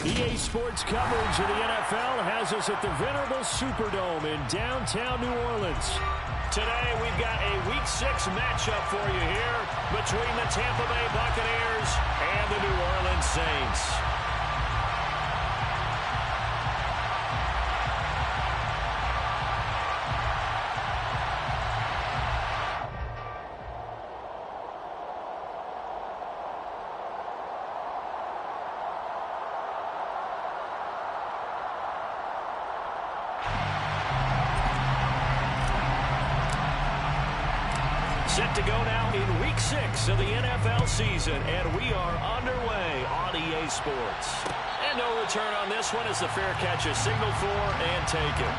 EA Sports coverage of the NFL has us at the venerable Superdome in downtown New Orleans. Today, we've got a Week 6 matchup for you here between the Tampa Bay Buccaneers and the New Orleans Saints. Set to go now in Week 6 of the NFL season, and we are underway on EA Sports. And no return on this one as the fair catch is signaled for and taken.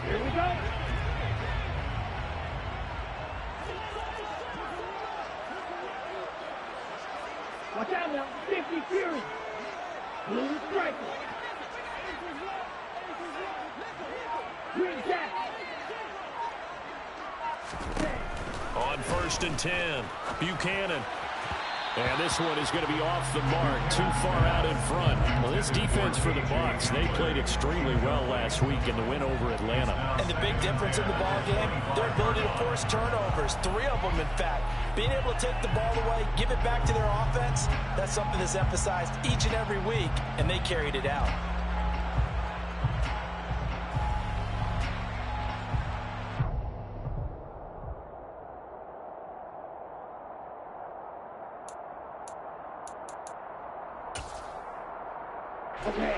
Here we go. Watch out now. 50 Fury. Blue striker. Green jack. On 1st and 10, Buchanan. And this one is going to be off the mark, too far out in front. Well, this defense for the Bucs, they played extremely well last week in the win over Atlanta. And the big difference in the ball game, their ability to force turnovers, 3 of them in fact. Being able to take the ball away, give it back to their offense, that's something that's emphasized each and every week, and they carried it out.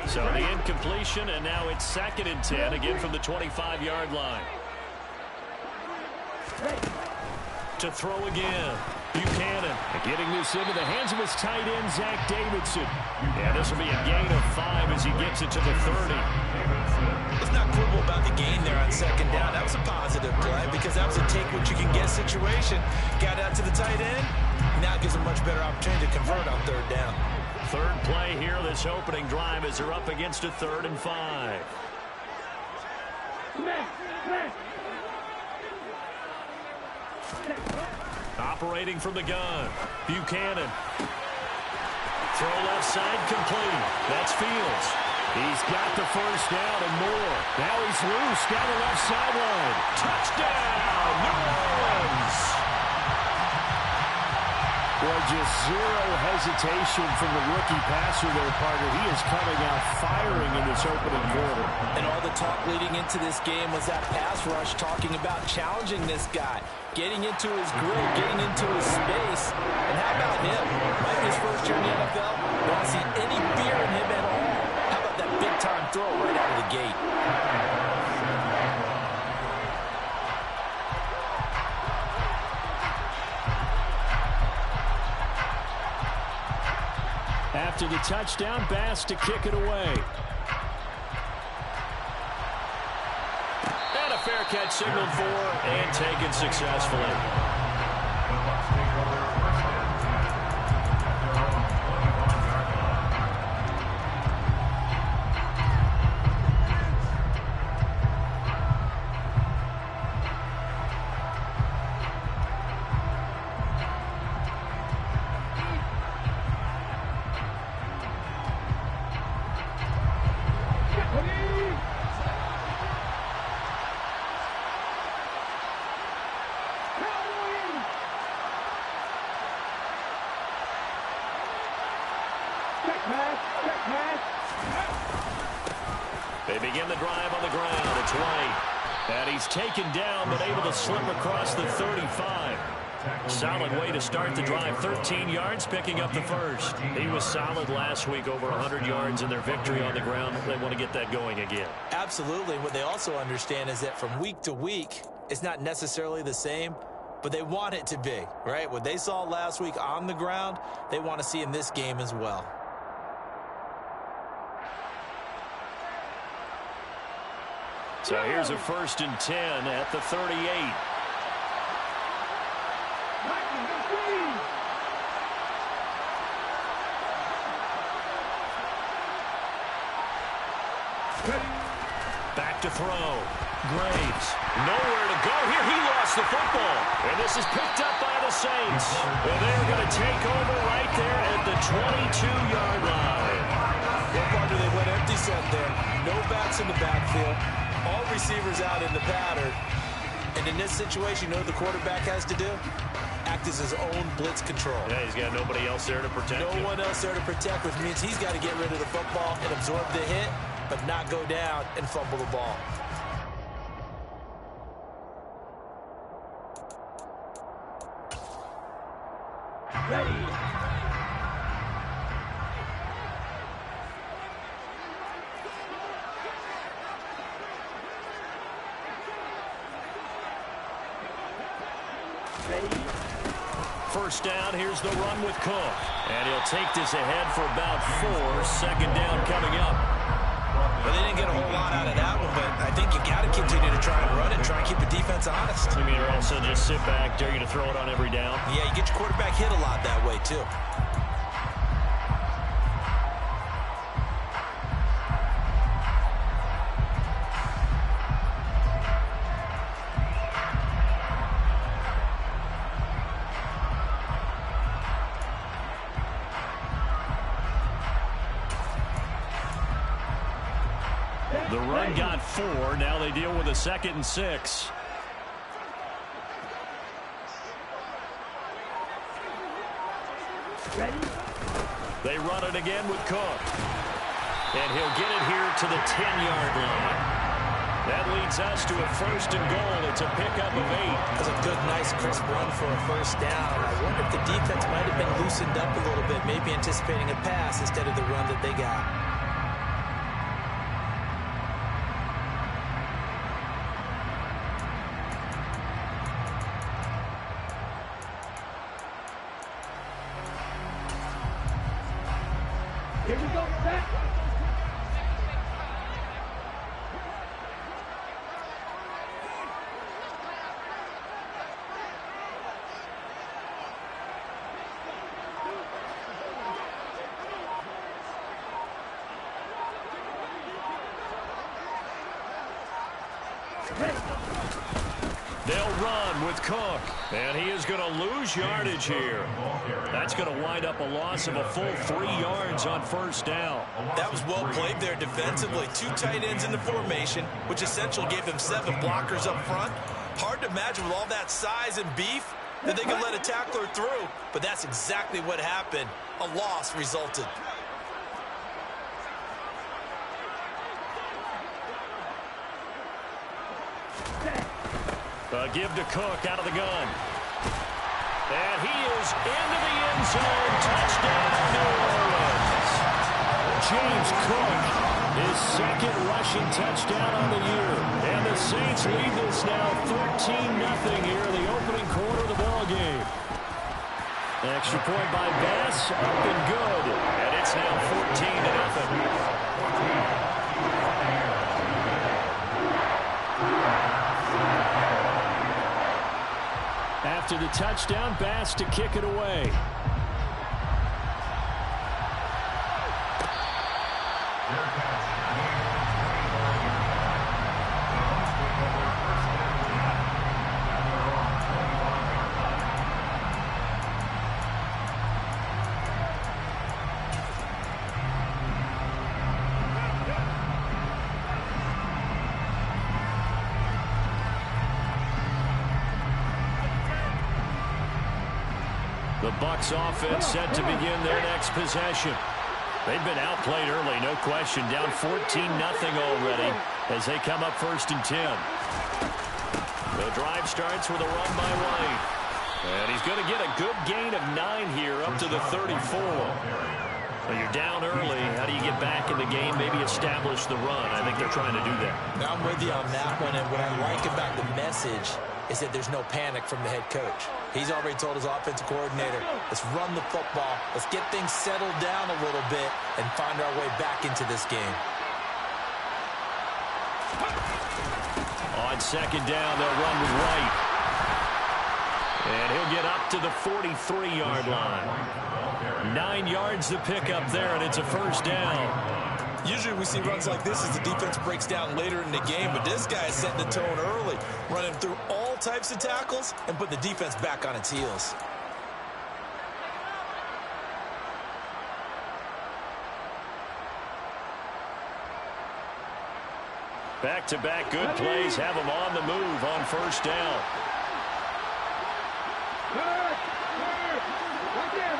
So the incompletion, and now it's 2nd and 10, again from the 25-yard line. To throw again, Buchanan getting this into the hands of his tight end, Zach Davidson. And this will be a gain of 5 as he gets it to the 30. Let's not quibble about the gain there on 2nd down. That was a positive play because that was a take-what-you-can-get situation. Got out to the tight end. Now it gives a much better opportunity to convert on 3rd down. 3rd play here, this opening drive as they're up against a 3rd and 5. Operating from the gun, Buchanan. Throw left side complete. That's Fields. He's got the 1st down and more. Now he's loose down the left sideline. Touchdown, New Orleans! Well, just zero hesitation from the rookie passer there, partner. He is coming out firing in this opening quarter. And all the talk leading into this game was that pass rush talking about challenging this guy, getting into his grill, getting into his space. And how about him? Might be his first year in the NFL. Don't see any fear in him at all. How about that big-time throw right out of the gate? After the touchdown, Bass to kick it away. And a fair catch signaled for and taken successfully. They begin the drive on the ground. It's White. And he's taken down, but able to slip across the 35. Solid way to start the drive. 13 yards, picking up the 1st. He was solid last week, over 100 yards in their victory on the ground. They want to get that going again. Absolutely. What they also understand is that from week to week, it's not necessarily the same, but they want it to be, right? What they saw last week on the ground, they want to see in this game as well. So here's a 1st and 10 at the 38. Back to throw. Graves. Nowhere to go here. He lost the football. And this is picked up by the Saints. And they're going to take over right there at the 22-yard line. What part do they went empty set there? No backs in the backfield. All receivers out in the pattern. And in this situation, you know what the quarterback has to do? Act as his own blitz control. Yeah, he's got nobody else there to protect him. No one else there to protect, which means he's got to get rid of the football and absorb the hit, but not go down and fumble the ball. Ready. First down, here's the run with Cook. And he'll take this ahead for about 4. Second down coming up. Well, they didn't get a whole lot out of that one, but I think you got to continue to try and run it, try and keep the defense honest. I mean, or also just sit back, dare you to throw it on every down. Yeah, you get your quarterback hit a lot that way, too. The run got 4. Now they deal with a 2nd and 6. Ready. They run it again with Cook. And he'll get it here to the 10-yard line. That leads us to a 1st and goal. It's a pickup of 8. That's a good, nice, crisp run for a first down. I wonder if the defense might have been loosened up a little bit, maybe anticipating a pass instead of the run that they got. Here we go, set. They'll run with Cook. And he is going to lose yardage here. That's going to wind up a loss of a full 3 yards on first down. That was well played there defensively. 2 tight ends in the formation, which essentially gave them 7 blockers up front. Hard to imagine with all that size and beef that they could let a tackler through. But that's exactly what happened. A loss resulted. Give to Cook out of the gun. And he is into the end zone. Touchdown, New Orleans. James Cook, his 2nd rushing touchdown on the year. And the Saints lead this now 13-0 here in the opening quarter of the ball game. Extra point by Bass, up and good. And it's now 14-0. After the touchdown, Bass to kick it away. The Bucs offense set to begin their next possession. They've been outplayed early, no question. Down 14-0 already as they come up 1st and 10. The drive starts with a run by White. And he's going to get a good gain of 9 here up to the 34. Well, you're down early. How do you get back in the game, maybe establish the run? I think they're trying to do that. Now I'm with you on that one, and what I like about the message is that there's no panic from the head coach. He's already told his offensive coordinator, let's run the football, let's get things settled down a little bit and find our way back into this game. On second down, they'll run with White. And he'll get up to the 43-yard line. 9 yards to pick up there, and it's a first down. Usually we see runs like this as the defense breaks down later in the game, but this guy is setting the tone early, running through all types of tackles and put the defense back on its heels. Back-to-back good plays have him on the move on first down. Right there.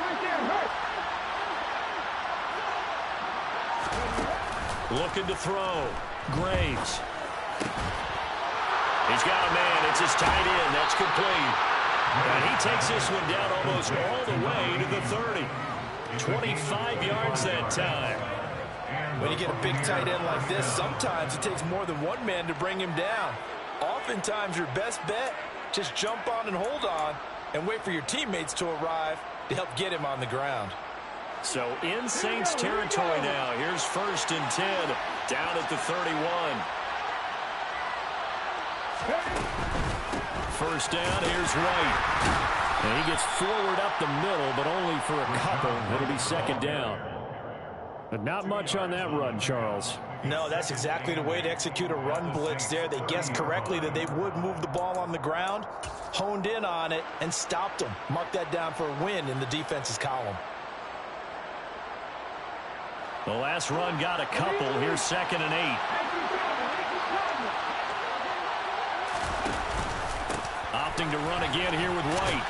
Looking to throw. Graves. He's got a man. It's his tight end. That's complete. And he takes this one down almost all the way to the 30. 25 yards that time. When you get a big tight end like this, sometimes it takes more than one man to bring him down. Oftentimes, your best bet, just jump on and hold on and wait for your teammates to arrive to help get him on the ground. So in Saints territory now. Here's 1st and 10 down at the 31. First down, here's White. And he gets forward up the middle, but only for a couple. It'll be second down. But not much on that run, Charles. No, that's exactly the way to execute a run blitz there. They guessed correctly that they would move the ball on the ground, honed in on it, and stopped them. Mark that down for a win in the defense's column. The last run got a couple. Here's 2nd and 8. Opting to run again here with White.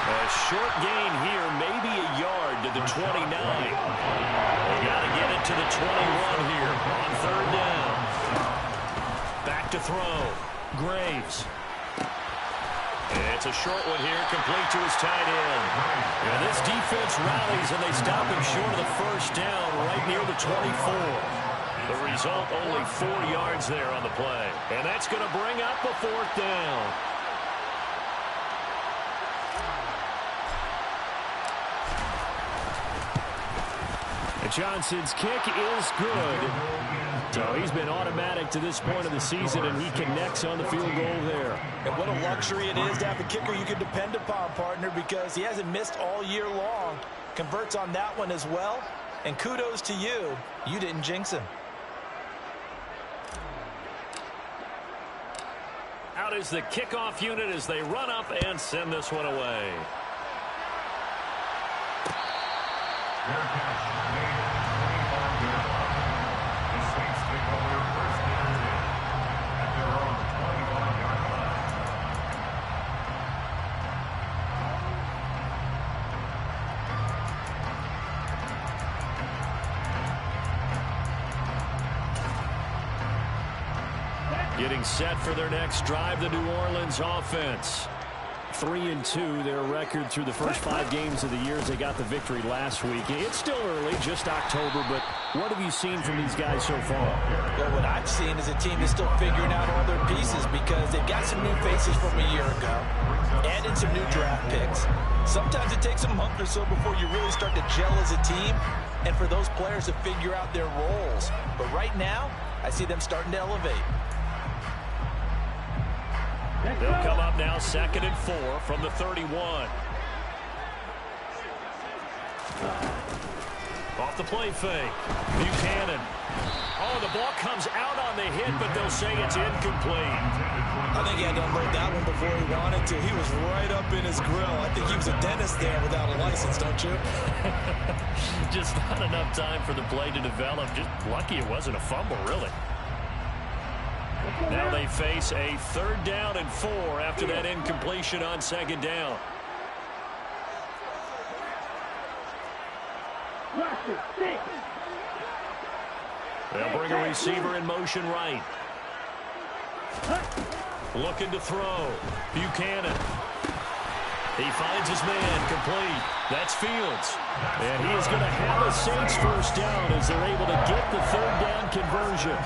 A short gain here, maybe a yard to the 29. They got to get it to the 21 here on 3rd down. Back to throw. Graves. It's a short one here, complete to his tight end. And this defense rallies, and they stop him short of the first down right near the 24. The result, only 4 yards there on the play. And that's going to bring up a 4th down. Johnson's kick is good. So he's been automatic to this point of the season, and he connects on the field goal there. And what a luxury it is to have a kicker you can depend upon, partner, because he hasn't missed all year long. Converts on that one as well. And kudos to you. You didn't jinx him. Out is the kickoff unit as they run up and send this one away. Getting set for their next drive, the New Orleans offense. 3-2, their record through the first 5 games of the year as they got the victory last week. It's still early, just October, but what have you seen from these guys so far? Well, what I've seen is a team that's still figuring out all their pieces because they've got some new faces from a year ago, added some new draft picks. Sometimes it takes a month or so before you really start to gel as a team and for those players to figure out their roles. But right now, I see them starting to elevate. They'll come up now 2nd and 4 from the 31. Off the play fake. Buchanan. Oh, the ball comes out on the hit, but they'll say it's incomplete. I think he had to unload that one before he wanted to. He was right up in his grill. I think he was a dentist there without a license, don't you? Just not enough time for the play to develop. Just lucky it wasn't a fumble, really. Now they face a 3rd down and 4 after that incompletion on 2nd down. They'll bring a receiver in motion right. Looking to throw. Buchanan. He finds his man, complete. That's Fields. And he is going to have a Saints first down as they're able to get the 3rd down conversion.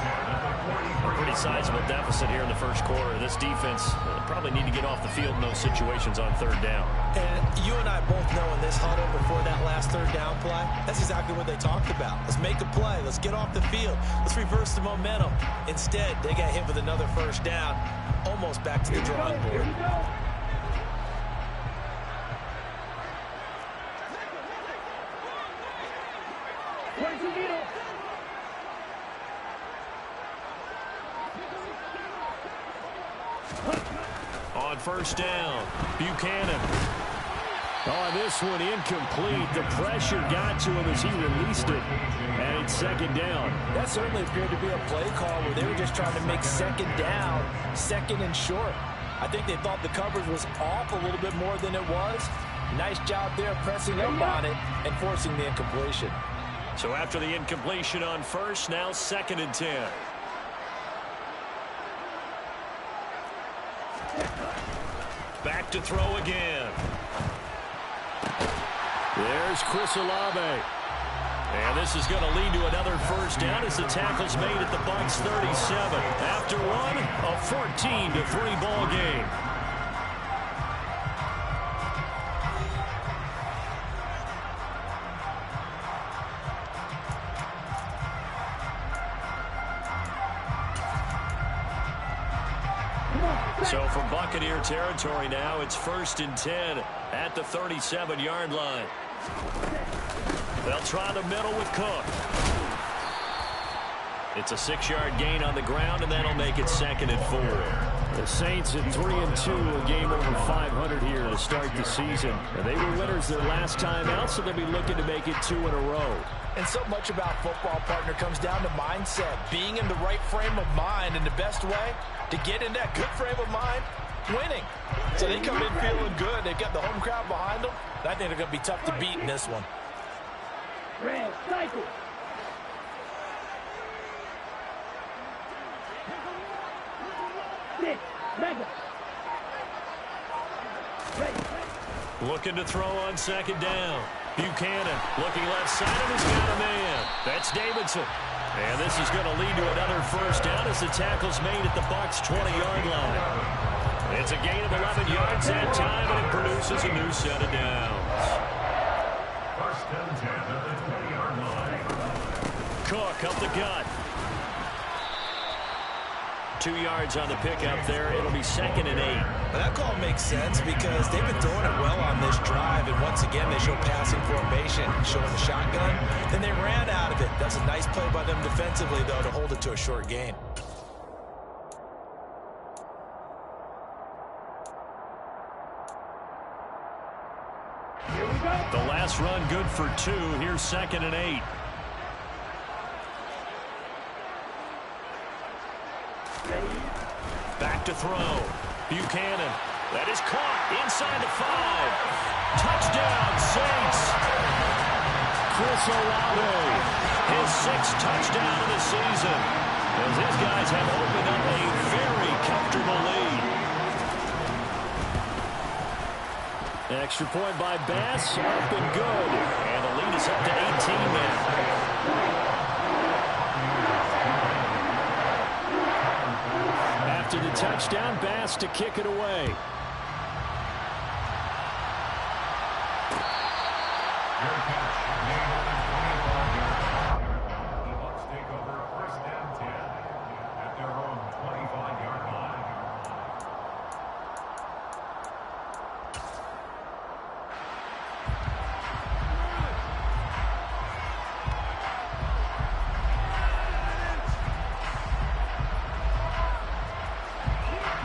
A pretty sizable deficit here in the first quarter. This defense probably need to get off the field in those situations on 3rd down. And you and I both know in this huddle before that last last third down play? That's exactly what they talked about. Let's make a play. Let's get off the field. Let's reverse the momentum. Instead, they got hit with another first down, almost back to the drawing board. On first down, Buchanan. On this one, incomplete. The pressure got to him as he released it, and it's second down. That certainly appeared to be a play call where they were just trying to make second down, second and short. I think they thought the coverage was off a little bit more than it was. Nice job there pressing up on it and forcing the incompletion. So after the incompletion on first, now second and 10. Back to throw again. There's Chris Olave. And this is going to lead to another first down as the tackle's made at the Bucs 37. After one, a 14-3 ball game. So from Buccaneer territory now, it's 1st and 10 at the 37-yard line. They'll try the middle with Cook. It's a 6-yard gain on the ground, and that'll make it 2nd and 4. The Saints at 3-2, a game over 500 here to start the season. And they were winners their last time out, so they'll be looking to make it 2 in a row. And so much about football, partner, comes down to mindset. Being in the right frame of mind, and the best way to get in that good frame of mind, winning. So they come in feeling good. They've got the home crowd behind them. And I think they're going to be tough to beat in this one. Red cycle. Six. Mega. Looking to throw on second down. Buchanan looking left side, and he's got a man. That's Davidson. And this is going to lead to another first down as the tackle's made at the Bucs 20-yard line. It's a gain of 11 yards that time, and it produces a new set of downs. 1st and 10 at the 20-yard line. Cook up the gut. 2 yards on the pickup there. It'll be 2nd and 8. Well, that call makes sense because they've been throwing it well on this drive, and once again they show passing formation, showing the shotgun. Then they ran out of it. That's a nice play by them defensively, though, to hold it to a short gain. Here we go. The last run good for 2. Here's 2nd and 8. Back to throw. Buchanan. That is caught inside the 5. Touchdown, Saints. Chris Olave. His 6th touchdown of the season. As his guys have opened up a very comfortable lead. Extra point by Bass. Up and good. And the lead is up to 18 now. After the touchdown, Bass to kick it away.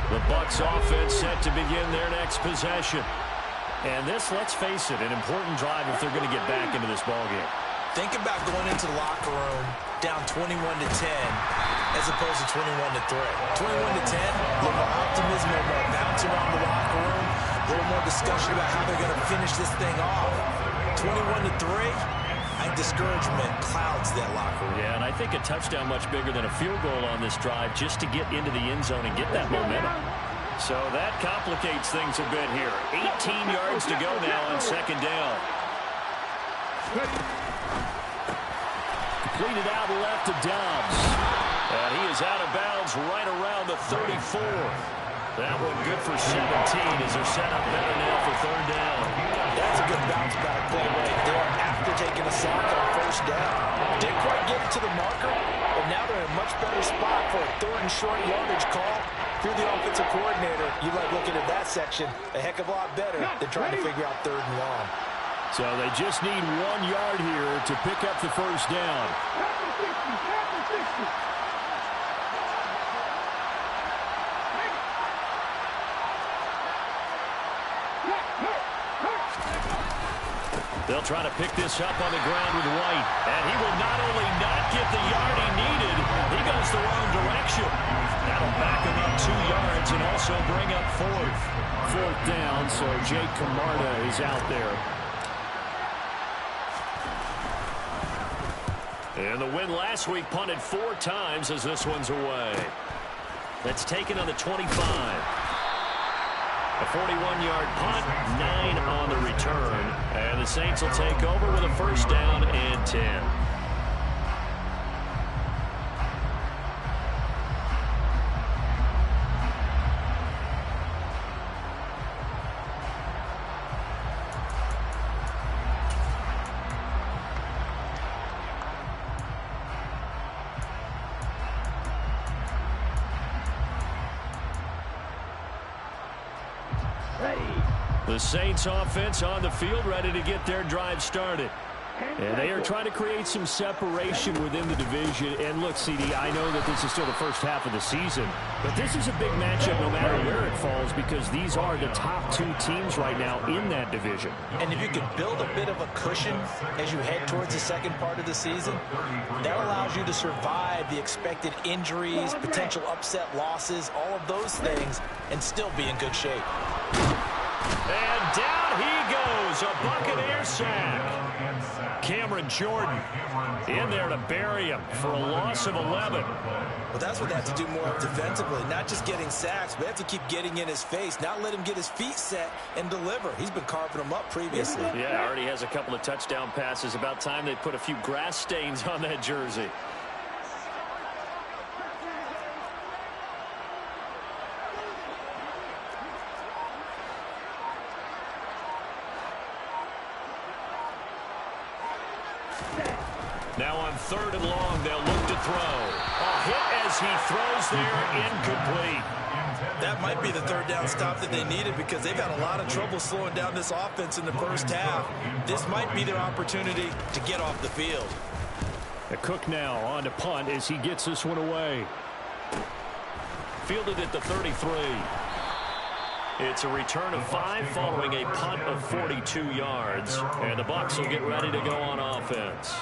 The Bucs offense set to begin their next possession. And this, let's face it, an important drive if they're going to get back into this ballgame. Think about going into the locker room down 21-10 as opposed to 21-3. 21-10, a little more optimism, a little more bounce around the locker room, a little more discussion about how they're going to finish this thing off. 21-3, I think discouragement clouds that locker room. Yeah, and I think a touchdown much bigger than a field goal on this drive just to get into the end zone and get that momentum. So that complicates things a bit here. 18 yards to go now on second down. Completed out left to Dobbs. And he is out of bounds right around the 34. That one good for 17 as they're set up better now for third down. That's a good bounce back play right there. first down. Didn't quite get it to the marker, but now they're in a much better spot for a 3rd and short yardage call. If you're the offensive coordinator, you like looking at that section a heck of a lot better than trying to figure out 3rd and long. So they just need 1 yard here to pick up the first down. They'll try to pick this up on the ground with White. And he will not only not get the yard he needed, he goes the wrong direction. That'll back him up 2 yards and also bring up 4th. 4th down, so Jake Camarda is out there. And the win last week punted 4 times as this one's away. That's taken on the 25. A 41-yard punt, 9 on the return. And the Saints will take over with a first down and 10. The Saints offense on the field, ready to get their drive started. And they are trying to create some separation within the division. And look, CD, I know that this is still the first half of the season, but this is a big matchup no matter where it falls because these are the top 2 teams right now in that division. And if you can build a bit of a cushion as you head towards the second part of the season, that allows you to survive the expected injuries, potential upset losses, all of those things, and still be in good shape. And down he goes, a Buccaneer sack. Cameron Jordan in there to bury him for a loss of 11. Well, that's what they have to do more of defensively, not just getting sacks, but they have to keep getting in his face, not let him get his feet set and deliver. He's been carving them up previously. Yeah, already has a couple of touchdown passes. About time they put a few grass stains on that jersey. Now on 3rd and long, they'll look to throw. A hit as he throws there, incomplete. That might be the 3rd down stop that they needed because they've had a lot of trouble slowing down this offense in the first half. This might be their opportunity to get off the field. A Cook now on to punt as he gets this one away. Fielded at the 33. It's a return of 5 following a punt of 42 yards. And the Bucs will get ready to go on offense.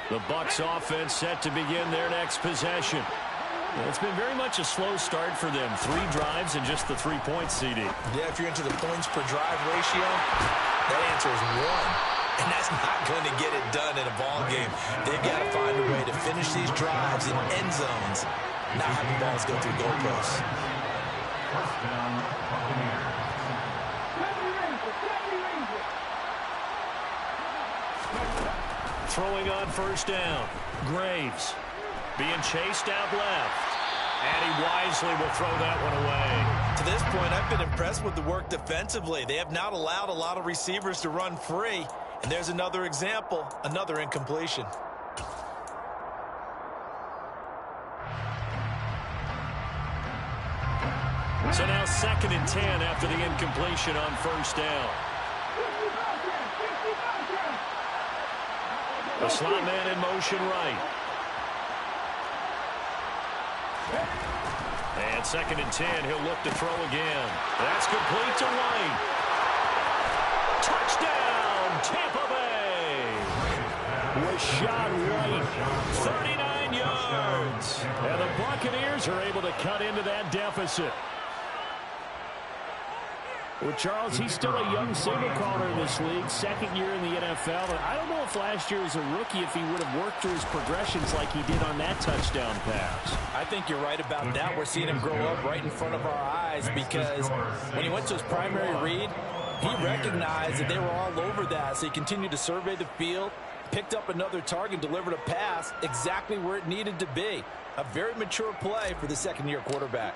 The Bucs offense set to begin their next possession. It's been very much a slow start for them. 3 drives and just the 3 points, CD. Yeah, if you're into the points per drive ratio, that answer is 1. And that's not going to get it done in a ball game. They've got to find a way to finish these drives in end zones, not having balls go through goalposts. Throwing on first down. Graves being chased out left. And he wisely will throw that one away. To this point, I've been impressed with the work defensively. They have not allowed a lot of receivers to run free. And there's another example, another incompletion. So now 2nd and 10 after the incompletion on first down. The slot man in motion right. And 2nd and 10, he'll look to throw again. That's complete to White. Touchdown, Tampa Bay. Rashad White, 39 yards. And the Buccaneers are able to cut into that deficit. Well, Charles, he's still a young signal caller in this league, second year in the NFL. And I don't know if last year as a rookie if he would have worked through his progressions like he did on that touchdown pass. I think you're right about that. We're seeing him grow up right in front of our eyes because when he went to his primary read, he recognized that they were all over that. So he continued to survey the field, picked up another target, delivered a pass exactly where it needed to be. A very mature play for the second-year quarterback.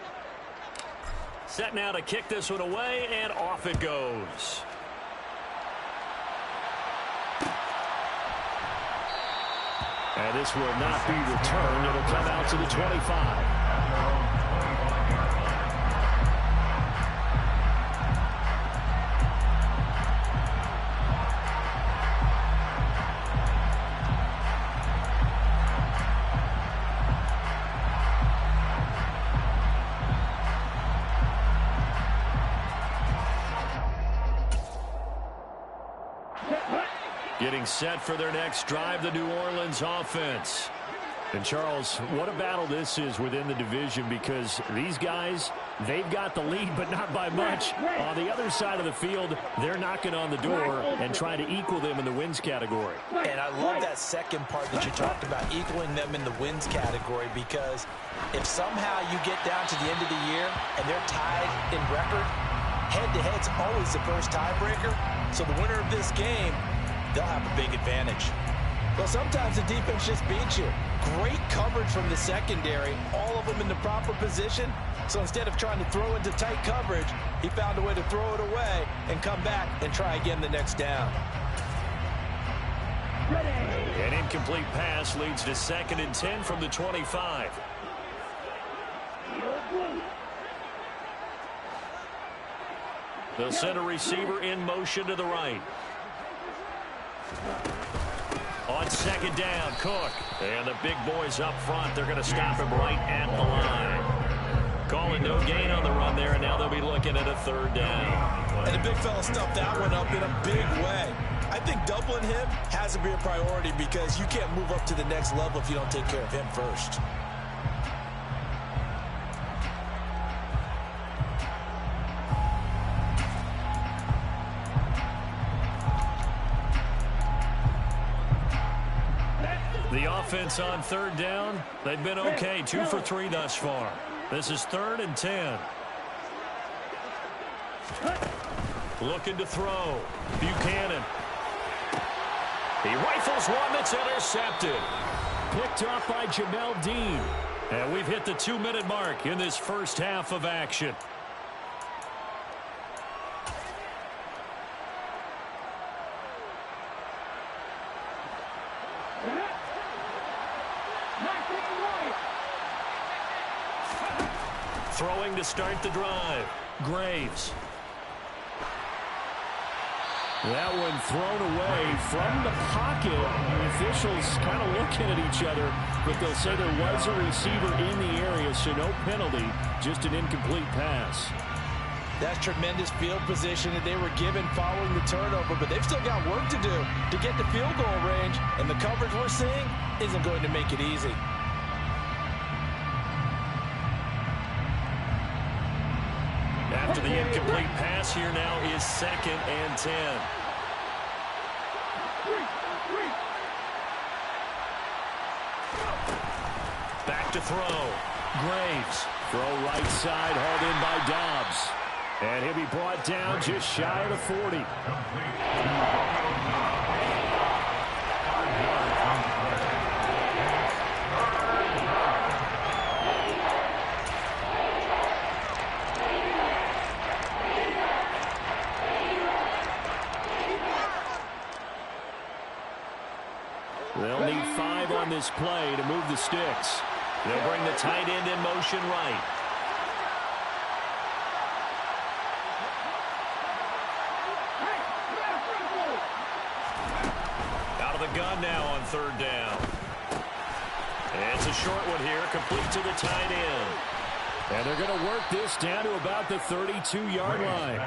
Set now to kick this one away, and off it goes. And this will not be returned. It'll come out to the 25. Getting set for their next drive, the New Orleans offense. And, Charles, what a battle this is within the division because these guys, they've got the lead, but not by much. On the other side of the field, they're knocking on the door and trying to equal them in the wins category. And I love that second part that you talked about, equaling them in the wins category, because if somehow you get down to the end of the year and they're tied in record, head-to-head's always the first tiebreaker. So the winner of this game, they'll have a big advantage. Well, sometimes the defense just beats you. Great coverage from the secondary, all of them in the proper position. So instead of trying to throw into tight coverage, he found a way to throw it away and come back and try again the next down. An incomplete pass leads to 2nd and 10 from the 25. They'll send a receiver in motion to the right. On 2nd down, Cook. And the big boys up front, they're going to stop him right at the line. Calling no gain on the run there, and now they'll be looking at a 3rd down. And the big fella stuffed that one up in a big way. I think doubling him has to be a priority because you can't move up to the next level if you don't take care of him first. The offense on 3rd down, they've been okay, 2 for 3 thus far. This is 3rd and 10. Looking to throw. Buchanan. He rifles one that's intercepted. Picked off by Jamel Dean. And we've hit the 2-minute mark in this first half of action. Throwing to start the drive. Graves. That one thrown away from the pocket. The officials kind of looking at each other, but they'll say there was a receiver in the area, so no penalty, just an incomplete pass. That's tremendous field position that they were given following the turnover, but they've still got work to do to get to field goal range, and the coverage we're seeing isn't going to make it easy. After the incomplete pass, here now is 2nd and 10. Back to throw. Graves. Throw right side, hauled in by Dobbs. And he'll be brought down just shy of the 40. They'll need 5 on this play to move the sticks. They'll bring the tight end in motion right. Out of the gun now on 3rd down. And it's a short one here, complete to the tight end. And they're going to work this down to about the 32-yard line.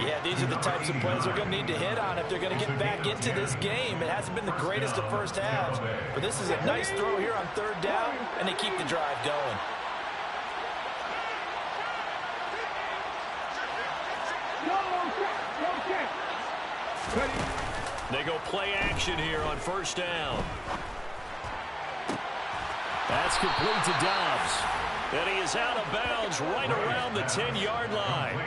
Yeah, these are the types of plays they're going to need to hit on if they're going to get back into this game. It hasn't been the greatest of first halves, but this is a nice throw here on 3rd down, and they keep the drive going. They go play action here on first down. That's complete to Dobbs. And he is out of bounds right around the 10-yard line.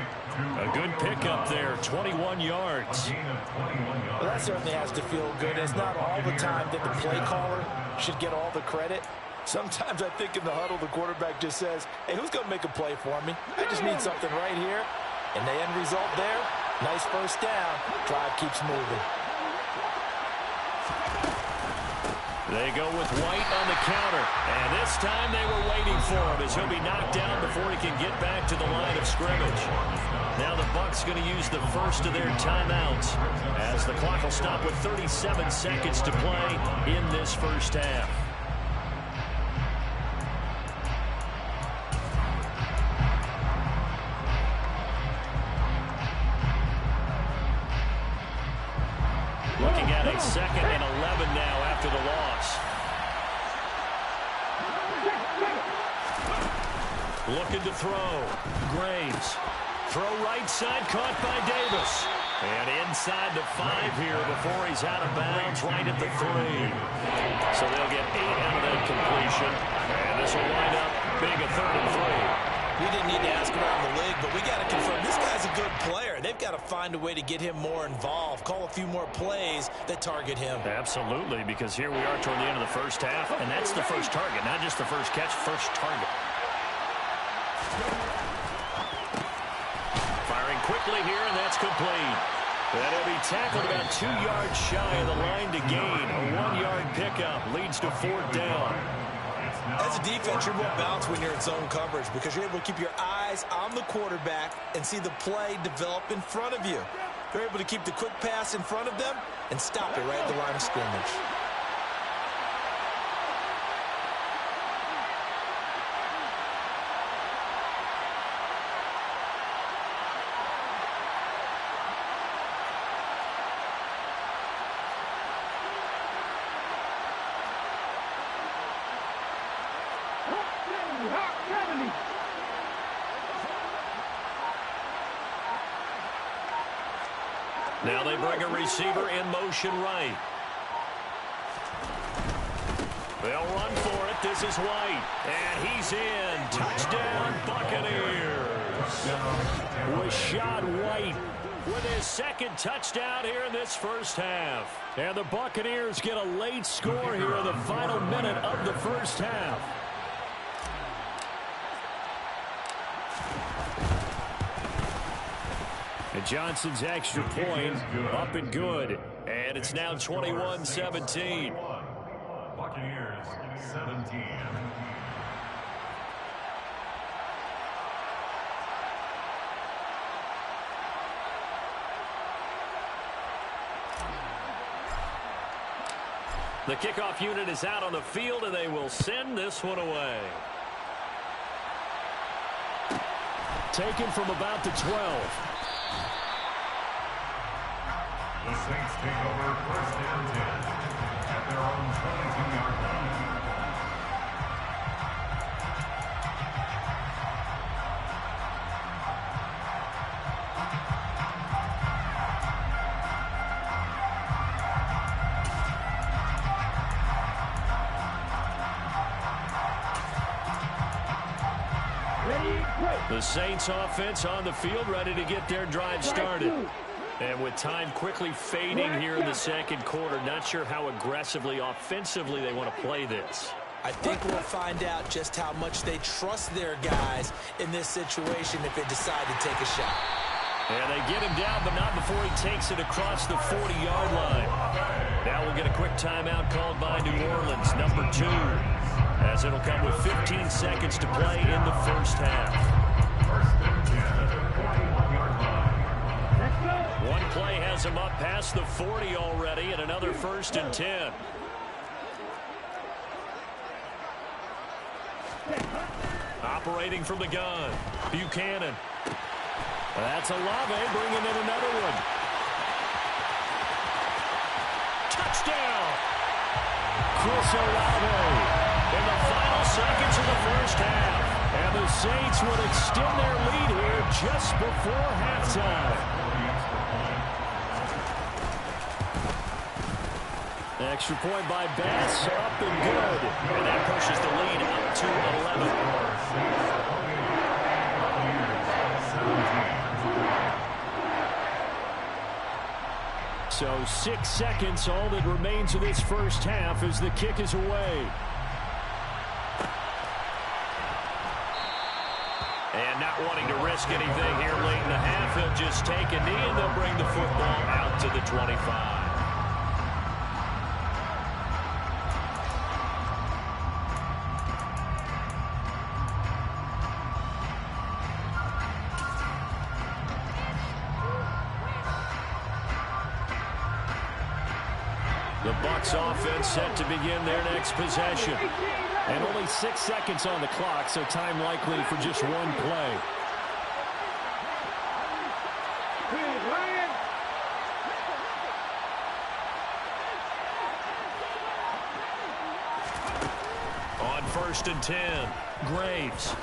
A good pickup there, 21 yards. Well, that certainly has to feel good. It's not all the time that the play caller should get all the credit. Sometimes I think in the huddle, the quarterback just says, hey, who's going to make a play for me? I just need something right here. And the end result there, nice first down. Drive keeps moving. They go with White on the counter. And this time they were waiting for him as he'll be knocked down before he can get back to the line of scrimmage. Now the Bucs going to use the first of their timeouts as the clock will stop with 37 seconds to play in this first half. Looking at a 2nd and 11 now after the loss. Looking to throw. Graves. Throw right side, caught by Davis. And inside the 5 here before he's out of bounds right at the 3. So they'll get 8 out of that completion. And this will wind up being a 3rd and 3. We didn't need to ask around the league, but we got to confirm this guy's a good player. They've got to find a way to get him more involved, call a few more plays that target him. Absolutely, because here we are toward the end of the first half, and that's the first target, not just the first catch, first target. Firing quickly here, and that's complete. And he'll be tackled about 2 yards shy of the line to gain. A 1-yard pickup leads to 4th down. As a defense, you're more balanced when you're in zone coverage because you're able to keep your eyes on the quarterback and see the play develop in front of you. You're able to keep the quick pass in front of them and stop it right at the line of scrimmage. Now they bring a receiver in motion right. They'll run for it. This is White. And he's in. Touchdown, Buccaneers. Rashad White with his 2nd touchdown here in this first half. And the Buccaneers get a late score here in the final minute of the first half. And Johnson's extra point up and good. And it's now 21-17. Buccaneers 17. The kickoff unit is out on the field, and they will send this one away. Taken from about the 12. The Saints take over 1st and 10 at their own 22-yard line. The Saints offense on the field, ready to get their drive started. And with time quickly fading here in the 2nd quarter, not sure how aggressively, offensively they want to play this. I think we'll find out just how much they trust their guys in this situation if they decide to take a shot. And they get him down, but not before he takes it across the 40-yard line. Now we'll get a quick timeout called by New Orleans, number 2, as it'll come with 15 seconds to play in the first half. 1st and 10 at the 41-yard line. One play has him up past the 40 already, and another 1st and 10. Operating from the gun, Buchanan. That's Olave bringing in another one. Touchdown! Chris Olave in the final seconds of the first half. And the Saints would extend their lead here just before halftime. Extra point by Bass, up and good. And that pushes the lead up to 11. So 6 seconds, all that remains of this first half as the kick is away. And not wanting to risk anything here late in the half, he'll just take a knee and they'll bring the football out to the 25. The Bucs offense set to begin their next possession. And only 6 seconds on the clock, so time likely for just one play. On 1st and 10, Graves.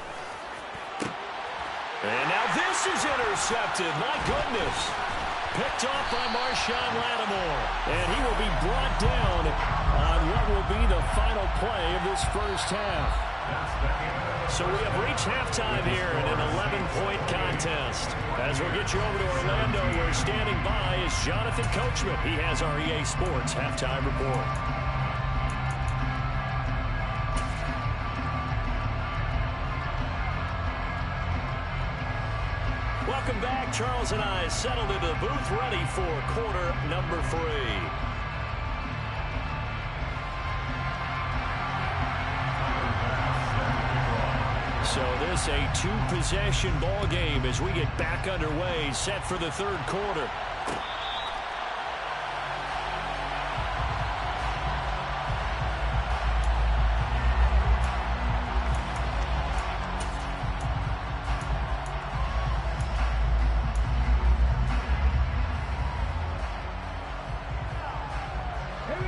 And now this is intercepted. My goodness. Picked off by Marshawn Lattimore. And he will be brought down on what will be the final play of this first half. So we have reached halftime here in an 11-point contest. As we'll get you over to Orlando, where standing by is Jonathan Coachman. He has our EA Sports halftime report. Welcome back. Charles and I settled into the booth, ready for quarter number 3. So this a 2-possession ball game as we get back underway, set for the 3rd quarter.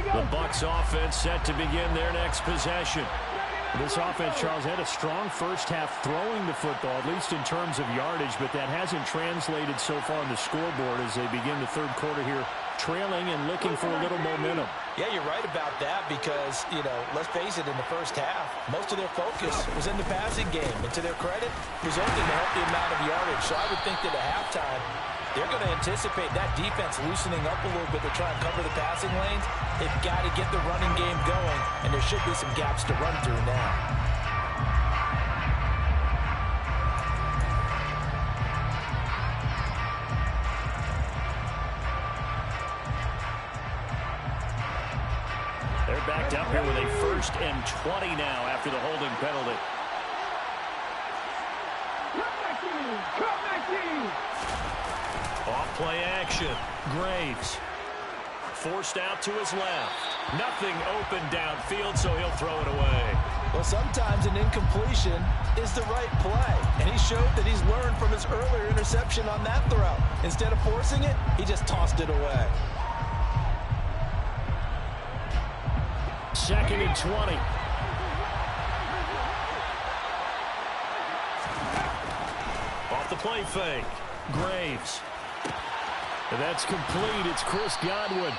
The Bucs offense set to begin their next possession. This offense, Charles, had a strong first half throwing the football, at least in terms of yardage, but that hasn't translated so far on the scoreboard as they begin the 3rd quarter here, trailing and looking for a little momentum. Yeah, you're right about that because, let's face it, in the first half, most of their focus was in the passing game. And to their credit, was only to help the amount of yardage. So I would think that at halftime, they're going to anticipate that defense loosening up a little bit to try and cover the passing lanes. They've got to get the running game going, and there should be some gaps to run through now. They're backed up here with a 1st and 20 now after the holding penalty. Off play action. Graves. Forced out to his left. Nothing open downfield, so he'll throw it away. Well, sometimes an incompletion is the right play. And he showed that he's learned from his earlier interception on that throw. Instead of forcing it, he just tossed it away. 2nd and 20. Off the play fake. Graves. And that's complete. It's Chris Godwin.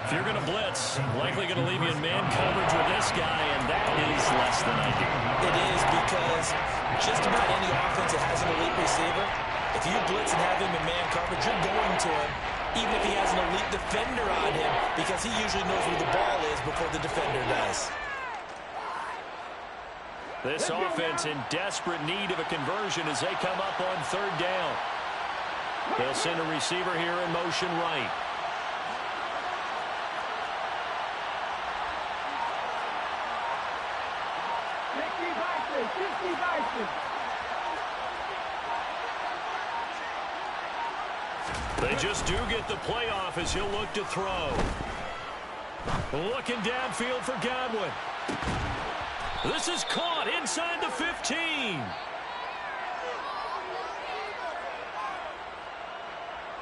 If you're going to blitz, likely going to leave you in man coverage with this guy, and that is less than ideal. It is because just about any offense that has an elite receiver, if you blitz and have him in man coverage, you're going to him, even if he has an elite defender on him, because he usually knows where the ball is before the defender does. This offense in desperate need of a conversion as they come up on 3rd down. They'll send a receiver here in motion right. They just do get the playoff as he'll look to throw. Looking downfield for Godwin. This is caught inside the 15.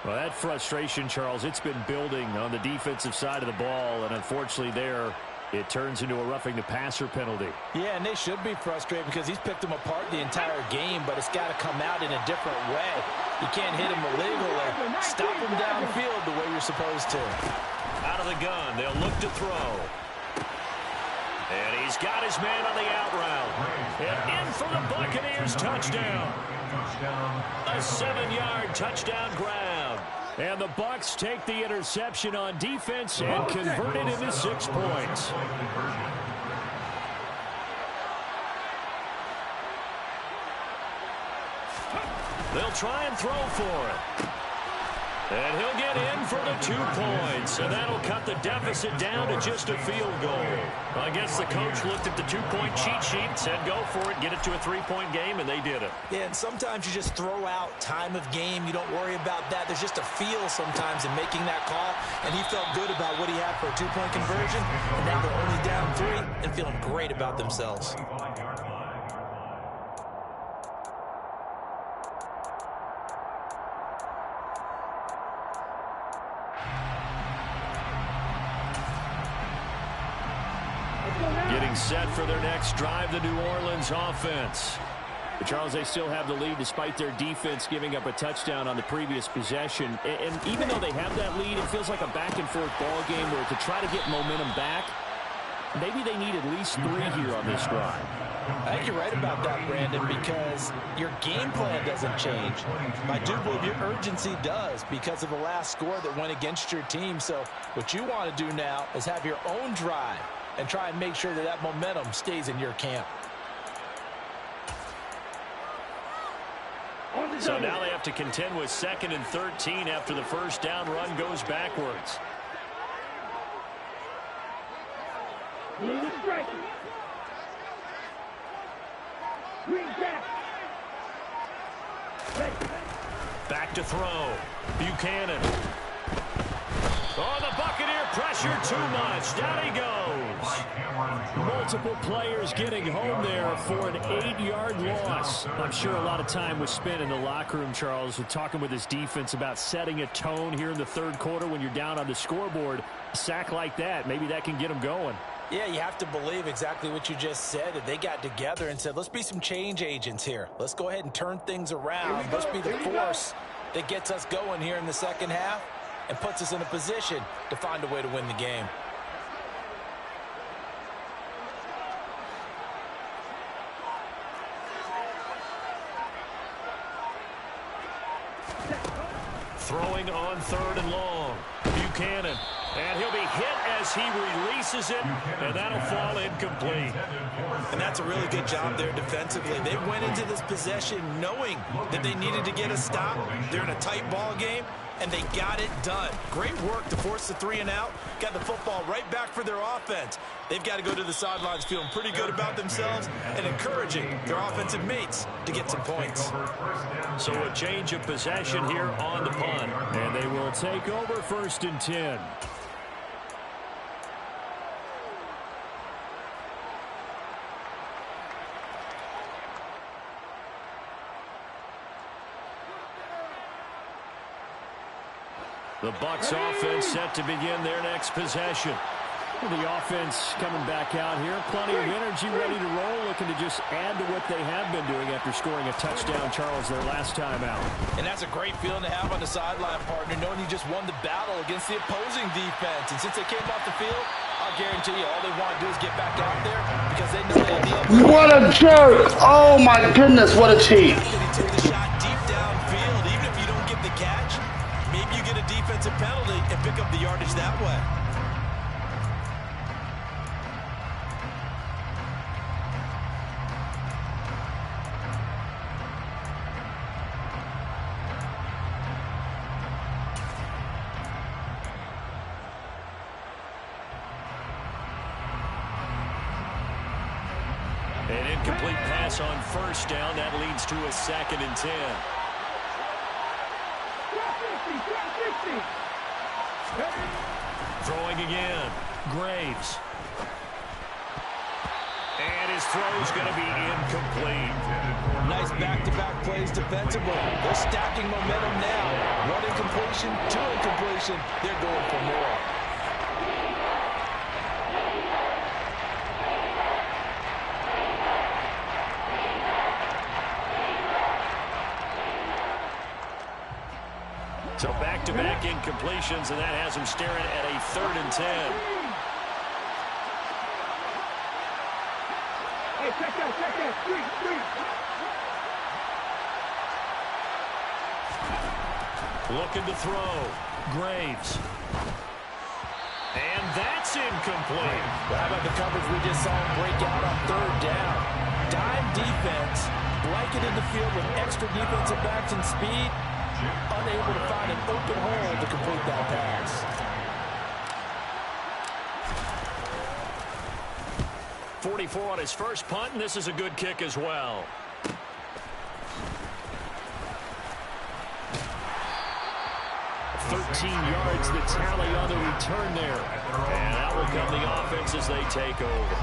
Well, that frustration, Charles, it's been building on the defensive side of the ball, and unfortunately there, it turns into a roughing the passer penalty. Yeah, and they should be frustrated because he's picked them apart the entire game, but it's got to come out in a different way. You can't hit him illegally. Stop him downfield the way you're supposed to. Out out of the gun. They'll look to throw. And he's got his man on the out route. And in for the Buccaneers touchdown. A 7-yard touchdown grab. And the Bucs take the interception on defense and convert it into 6 points. They'll try and throw for it. And he'll get in for the 2 points. And that'll cut the deficit down to just a field goal. I guess the coach looked at the 2-point cheat sheet, said go for it, get it to a 3-point game, and they did it. Yeah, and sometimes you just throw out time of game. You don't worry about that. There's just a feel sometimes in making that call. And he felt good about what he had for a 2-point conversion. And now they're only down 3 and feeling great about themselves. Getting set for their next drive, the New Orleans offense. But Charles, they still have the lead despite their defense giving up a touchdown on the previous possession. And even though they have that lead, it feels like a back-and-forth ball game where to try to get momentum back, maybe they need at least 3 here on this drive. I think you're right about that, Brandon, because your game plan doesn't change. I do believe your urgency does because of the last score that went against your team. So what you want to do now is have your own drive and try and make sure that that momentum stays in your camp. So now they have to contend with 2nd and 13 after the first down run goes backwards. Back to throw. Buchanan. Oh, the Buccaneer pressure too much. Down he goes. Multiple players getting home there for an 8-yard loss. I'm sure a lot of time was spent in the locker room, Charles, with talking with his defense about setting a tone here in the 3rd quarter when you're down on the scoreboard. A sack like that, maybe that can get them going. Yeah, you have to believe exactly what you just said. That they got together and said, let's be some change agents here. Let's go ahead and turn things around. Let's be the force that gets us going here in the 2nd half and puts us in a position to find a way to win the game. Throwing on 3rd and long. Buchanan. And he'll be hit as he releases it, and that'll fall incomplete. And that's a really good job there defensively. They went into this possession knowing that they needed to get a stop. They're in a tight ball game, and they got it done. Great work to force the 3 and out. Got the football right back for their offense. They've got to go to the sidelines feeling pretty good about themselves and encouraging their offensive mates to get some points. So a change of possession here on the punt. And they will take over 1st and 10. The Bucs offense set to begin their next possession. Well, the offense coming back out here. Plenty of energy, ready to roll, looking to just add to what they have been doing after scoring a touchdown, Charles, their last time out. And that's a great feeling to have on the sideline, partner, knowing you just won the battle against the opposing defense. And since they came off the field, I'll guarantee you all they want to do is get back out there because they know they need. What a jerk! Oh, my goodness, what a cheat. He took the shot deep downfield. Even if you don't get the catch, maybe you get a defensive penalty and pick up the yardage that way. An incomplete pass on 1st down. That leads to a 2nd and 10. Throwing again. Graves. And his throw's going to be incomplete. Nice back-to-back plays defensively. They're stacking momentum now. 1 incompletion, 2 incompletion. They're going for more. So back back-to-back incompletions, and that has him staring at a 3rd and 10. Hey, check that. Three. Looking to throw. Graves. And that's incomplete. How about the coverage we just saw him break out on 3rd down? Dime defense, blanketed the field with extra defensive backs and speed, unable to find an open hole to complete that pass. .44 on his first punt, and this is a good kick as well. .13 yards the tally on the return there. And that will come the offense as they take over.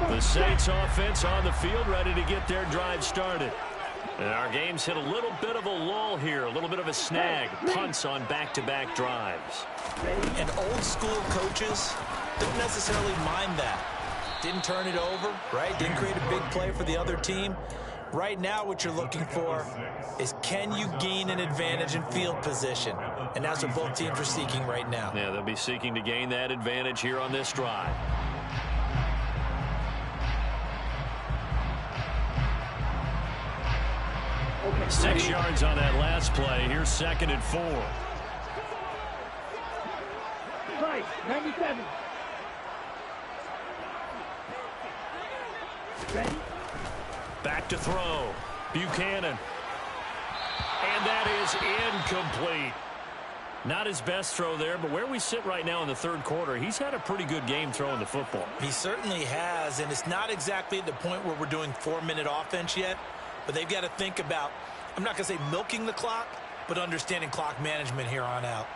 The Saints offense on the field, ready to get their drive started. And our game's hit a little bit of a lull here, a little bit of a snag. Punts on back-to-back drives. And old-school coaches don't necessarily mind that. Didn't turn it over, right? Didn't create a big play for the other team. Right now what you're looking for is, can you gain an advantage in field position? And that's what both teams are seeking right now. Yeah, they'll be seeking to gain that advantage here on this drive. Okay. 6 yards on that last play. Here's 2nd and 4. Nice. 97. Ready? Back to throw. Buchanan. And that is incomplete. Not his best throw there, but where we sit right now in the 3rd quarter, he's had a pretty good game throwing the football. He certainly has, and it's not exactly at the point where we're doing 4-minute offense yet, but they've got to think about, I'm not going to say milking the clock, but understanding clock management here on out.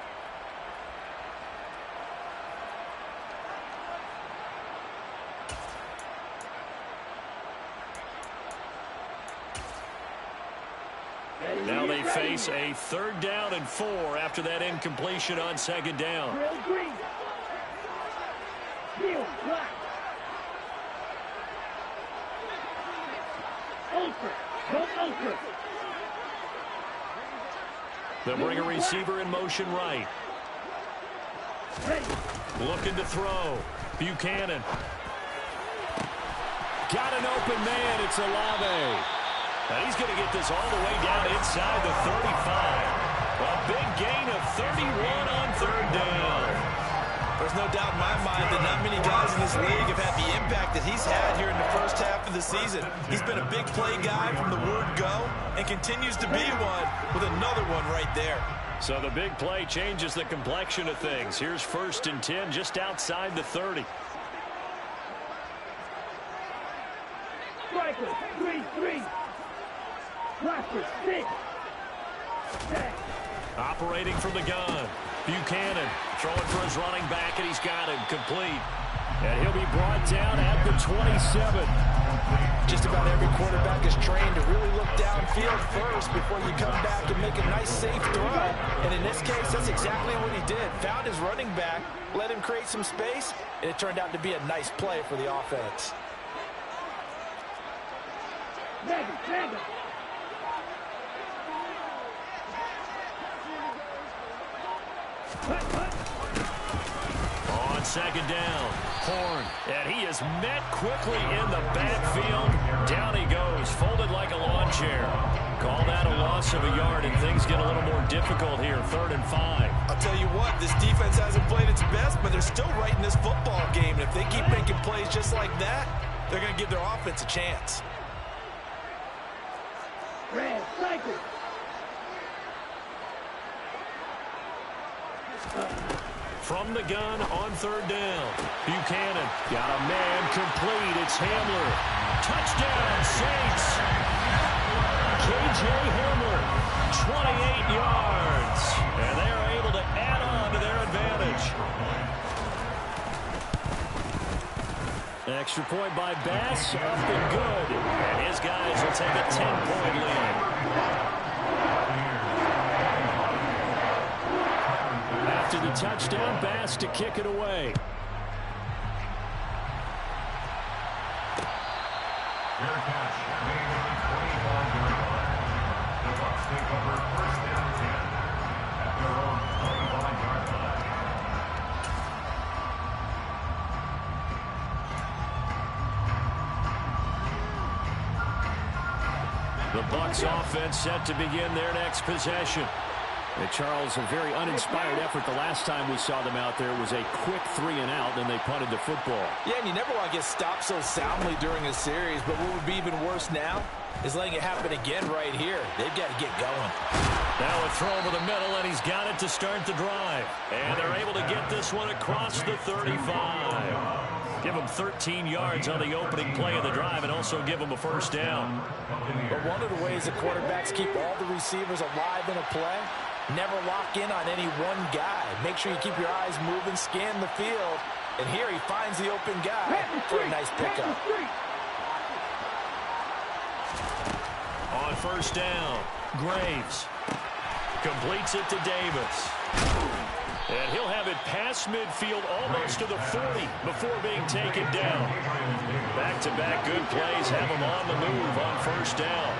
Now they face a 3rd down and 4 after that incompletion on 2nd down. Real green. Heel, black. Ultra. Go ultra. They'll bring a receiver in motion right. Ready. Looking to throw. Buchanan. Got an open man. It's Olave. And he's going to get this all the way down inside the 35. A big gain of 31 on 3rd down. There's no doubt in my mind that not many guys in this league have had the impact that he's had here in the first half of the season. He's been a big play guy from the word go and continues to be one with another one right there. So the big play changes the complexion of things. Here's 1st and 10 just outside the 30. Striker. 3-3. Blaster. 6. 10. Operating from the gun. Buchanan throwing for his running back, and he's got him complete. And he'll be brought down at the 27. Just about every quarterback is trained to really look downfield first before you come back and make a nice, safe throw. And in this case, that's exactly what he did. Found his running back, let him create some space, and it turned out to be a nice play for the offense. Mega. On 2nd down, Horn, and he is met quickly in the backfield. Down he goes, folded like a lawn chair. Call that a loss of a yard, and things get a little more difficult here, 3rd and 5. I'll tell you what, this defense hasn't played its best, but they're still right in this football game. And if they keep making plays just like that, they're going to give their offense a chance. Red. Cycle. From the gun on 3rd down. Buchanan got a man complete. It's Hamler. Touchdown, Saints. K.J. Hamler, 28 yards. And they are able to add on to their advantage. Extra point by Bass, up and good. And his guys will take a 10-point lead. to the touchdown pass to kick it away. Fair catch made at the 25-yard line. The Bucs take over first down 10 at their own 25-yard line. The Bucs offense set to begin their next possession. And Charles, a very uninspired effort the last time we saw them out there was a quick 3 and out, and they punted the football. Yeah, and you never want to get stopped so soundly during a series, but what would be even worse now is letting it happen again right here. They've got to get going. Now a throw over the middle, and he's got it to start the drive. And they're able to get this one across the 35. Give them 13 yards on the opening play of the drive and also give them a first down. But one of the ways the quarterbacks keep all the receivers alive in a play, never lock in on any one guy. Make sure you keep your eyes moving, scan the field. And here he finds the open guy for a nice pickup. On first down, Graves completes it to Davis. And he'll have it past midfield almost to the 40 before being taken down. Back-to-back good plays have him on the move on first down.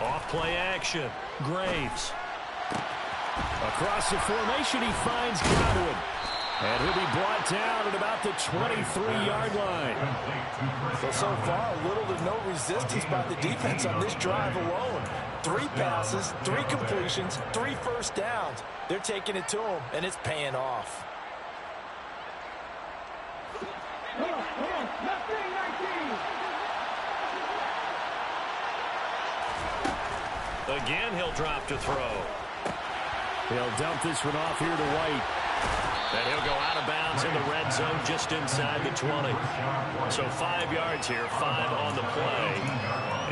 Off play action. Graves. Across the formation, he finds Gywu. And he'll be brought down at about the 23-yard line. So far, little to no resistance by the defense on this drive alone. 3 passes, 3 completions, 3 first downs. They're taking it to him, and it's paying off. Again, he'll drop to throw. They'll dump this one off here to White. And he'll go out of bounds in the red zone just inside the 20. So 5 yards here, 5 on the play.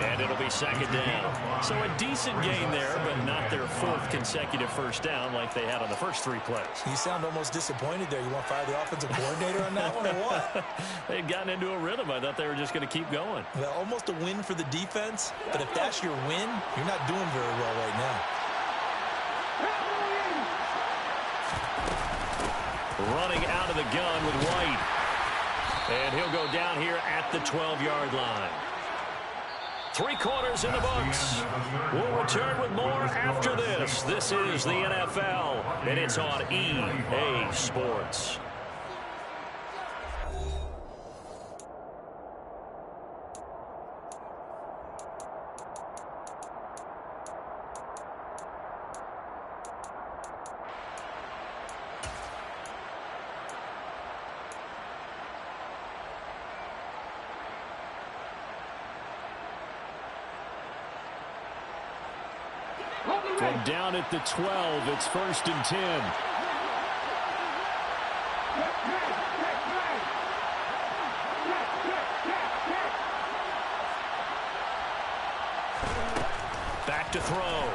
And it'll be second down. So a decent gain there, but not their 4th consecutive first down like they had on the first 3 plays. You sound almost disappointed there. You want to fire the offensive coordinator on that one or what? They'd gotten into a rhythm. I thought they were just going to keep going. Well, almost a win for the defense. But if that's your win, you're not doing very well right now. Running out of the gun with White. And he'll go down here at the 12-yard line. 3 quarters in the books. We'll return with more after this. This is the NFL, and it's on EA Sports. From down at the 12, it's 1st and 10. Back to throw.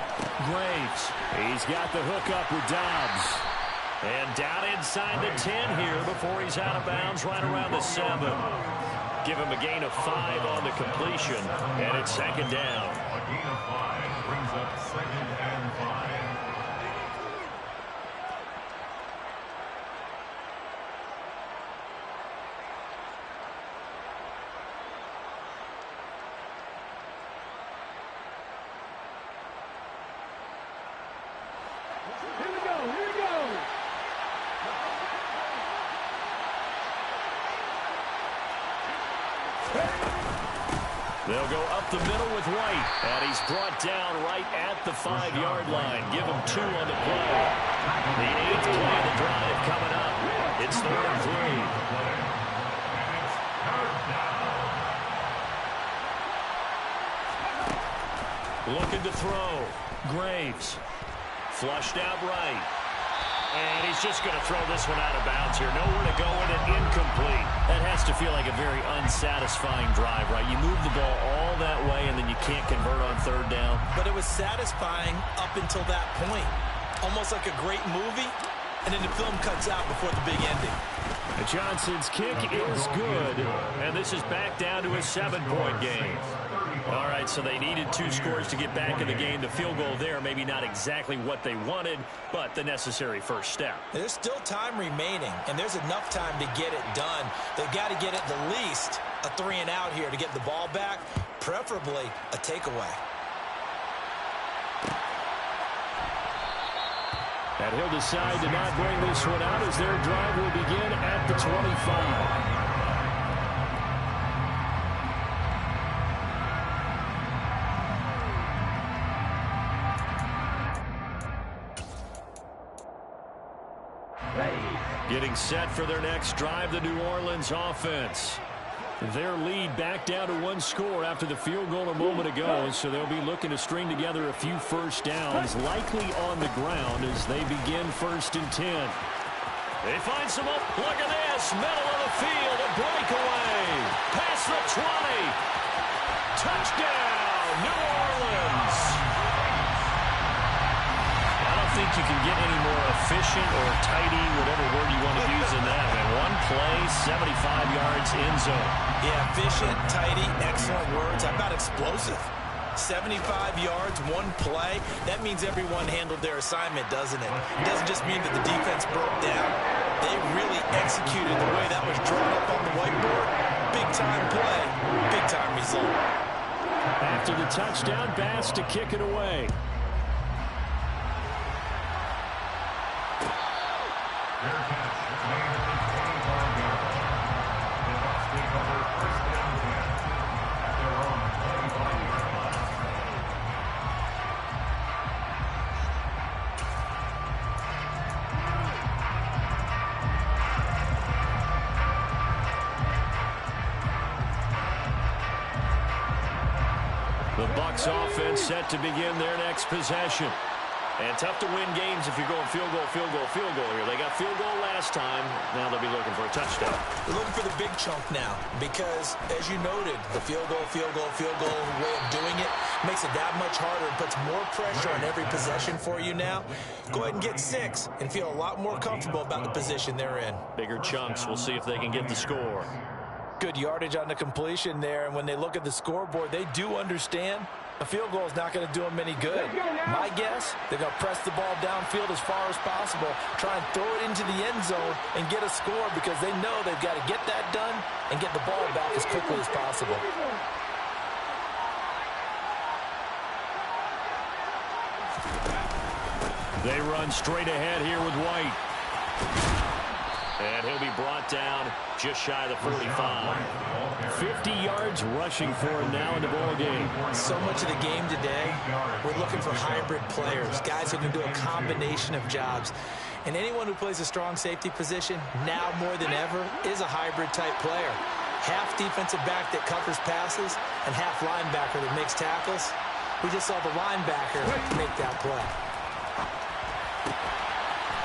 Graves. He's got the hook up with Dobbs. And down inside the 10 here before he's out of bounds right around the 7. Give him a gain of 5 on the completion, and it's second down. A gain of 5 brings up 2nd and 5. They'll go up the middle with White, and he's brought down right at the 5-yard line. Give him 2 on the play. The 8th play of the drive coming up. It's 3rd and 3. Looking to throw. Graves. Flushed out right. And he's just going to throw this one out of bounds here. Nowhere to go with it, incomplete. That has to feel like a very unsatisfying drive, right? You move the ball all that way, and then you can't convert on 3rd down. But it was satisfying up until that point. Almost like a great movie, and then the film cuts out before the big ending. Johnson's kick is good, and this is back down to a 7-point game. All right, so they needed 2 scores to get back in the game. The field goal there, maybe not exactly what they wanted, but the necessary first step. There's still time remaining, and there's enough time to get it done. They've got to get at the least a 3-and-out here to get the ball back, preferably a takeaway. And he'll decide to not bring this one out as their drive will begin at the 25. Getting set for their next drive, the New Orleans offense. Their lead back down to 1 score after the field goal a moment ago, so they'll be looking to string together a few first downs, likely on the ground as they begin 1st and 10. They find some up. Look at this. Middle of the field, a breakaway. Past the 20. Touchdown, New Orleans. I don't think you can get any more efficient or tidy, whatever word you want to use in that. Man, 1 play, 75 yards in zone. Yeah, efficient, tidy, excellent words. How about explosive? 75 yards, 1 play. That means everyone handled their assignment, doesn't it? It doesn't just mean that the defense broke down. They really executed the way that was drawn up on the whiteboard. Big-time play, big-time result. After the touchdown, Bass to kick it away. The Bucs offense set to begin their next possession. And tough to win games if you're going field goal here. They got field goal last time. Now they'll be looking for a touchdown. They're looking for the big chunk now because, as you noted, the field goal way of doing it makes it that much harder and puts more pressure on every possession for you now. Go ahead and get 6 and feel a lot more comfortable about the position they're in. Bigger chunks. We'll see if they can get the score. Good yardage on the completion there, and when they look at the scoreboard, they do understand a field goal is not going to do them any good. My guess, they're going to press the ball downfield as far as possible, try and throw it into the end zone and get a score because they know they've got to get that done and get the ball back as quickly as possible. They run straight ahead here with White. And he'll be brought down just shy of the 45. 50 yards rushing for him now in the ball game. So much of the game today, we're looking for hybrid players, guys who can do a combination of jobs. And anyone who plays a strong safety position, now more than ever, is a hybrid-type player. Half defensive back that covers passes and half linebacker that makes tackles. We just saw the linebacker make that play.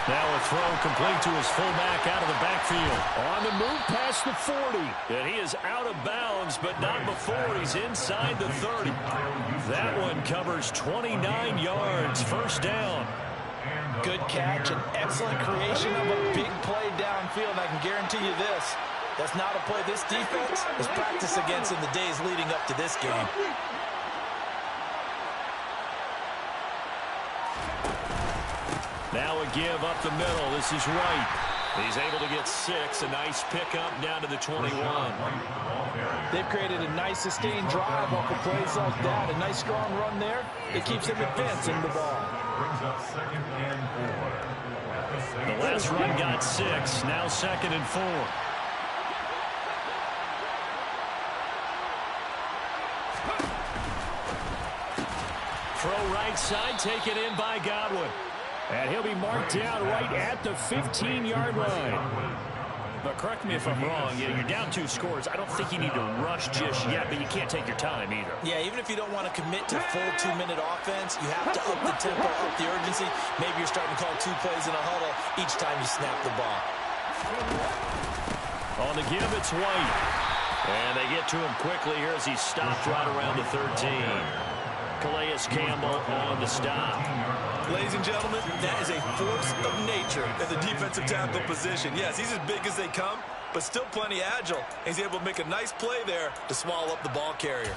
Now a throw complete to his fullback out of the backfield. On the move past the 40. And he is out of bounds, but not before he's inside the 30. That one covers 29 yards. First down. Good catch and excellent creation of a big play downfield. I can guarantee you this. That's not a play this defense has practiced against in the days leading up to this game. Now a give up the middle. This is White. He's able to get 6. A nice pickup down to the 21. They've created a nice sustained drive off of plays like that. A nice strong run there. It keeps them advancing the ball. The last run got 6. Now 2nd and 4. Throw right side, taken in by Godwin. And he'll be marked down right at the 15-yard line. But correct me if I'm wrong, you're down 2 scores. I don't think you need to rush just yet, but you can't take your time either. Yeah, even if you don't want to commit to full 2-minute offense, you have to up the tempo, up the urgency. Maybe you're starting to call 2 plays in a huddle each time you snap the ball. On the give, it's White. And they get to him quickly here as he's stopped right around the 13. Calais Campbell on the stop. Ladies and gentlemen, that is a force of nature in the defensive tackle position. Yes, he's as big as they come, but still plenty agile. He's able to make a nice play there to swallow up the ball carrier.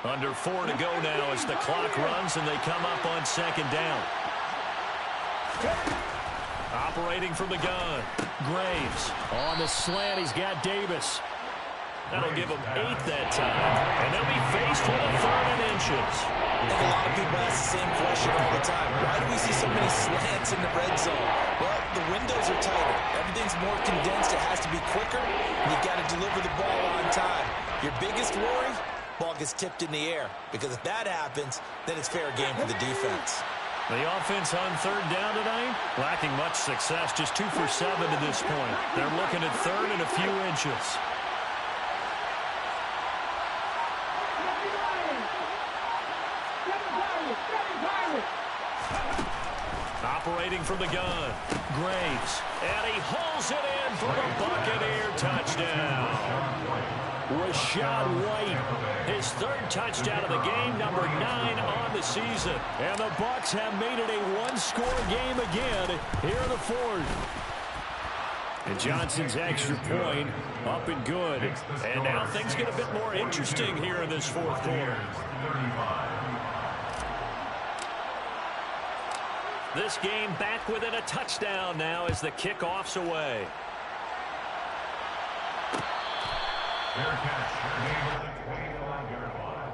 Under 4 to go now as the clock runs and they come up on second down. Operating from the gun. Graves on the slant. He's got Davis. That'll give him 8 that time. And they'll be faced with a 3rd and inches. I think a lot of people ask the same question all the time. Why do we see so many slants in the red zone? Well, the windows are tighter. Everything's more condensed. It has to be quicker, and you've got to deliver the ball on time. Your biggest worry? Ball gets tipped in the air, because if that happens, then it's fair game for the defense. The offense on 3rd down tonight, lacking much success, just 2 for 7 to this point. They're looking at 3rd and a few inches. Operating from the gun, Graves, and he hauls it in for the Buccaneer touchdown. Rashad White, his 3rd touchdown of the game, number 9 on the season. And the Bucs have made it a 1-score game again here in the 4th. And Johnson's extra point up and good. And now things get a bit more interesting here in this 4th quarter. This game back within a touchdown now as the kickoff's away. Fair catch. Game at the 25-yard line.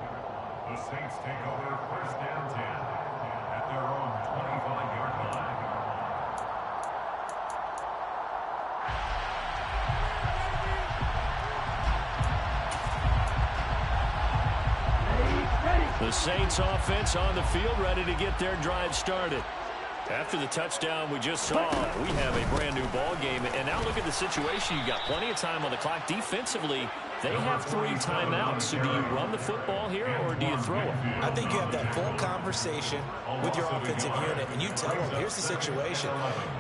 The Saints take over 1st and 10 at their own 25-yard line. The Saints offense on the field ready to get their drive started. After the touchdown we just saw, we have a brand new ball game. And now look at the situation. You've got plenty of time on the clock. Defensively, they have 3 timeouts. So do you run the football here or do you throw it? I think you have that full conversation with your offensive unit, and you tell them, here's the situation.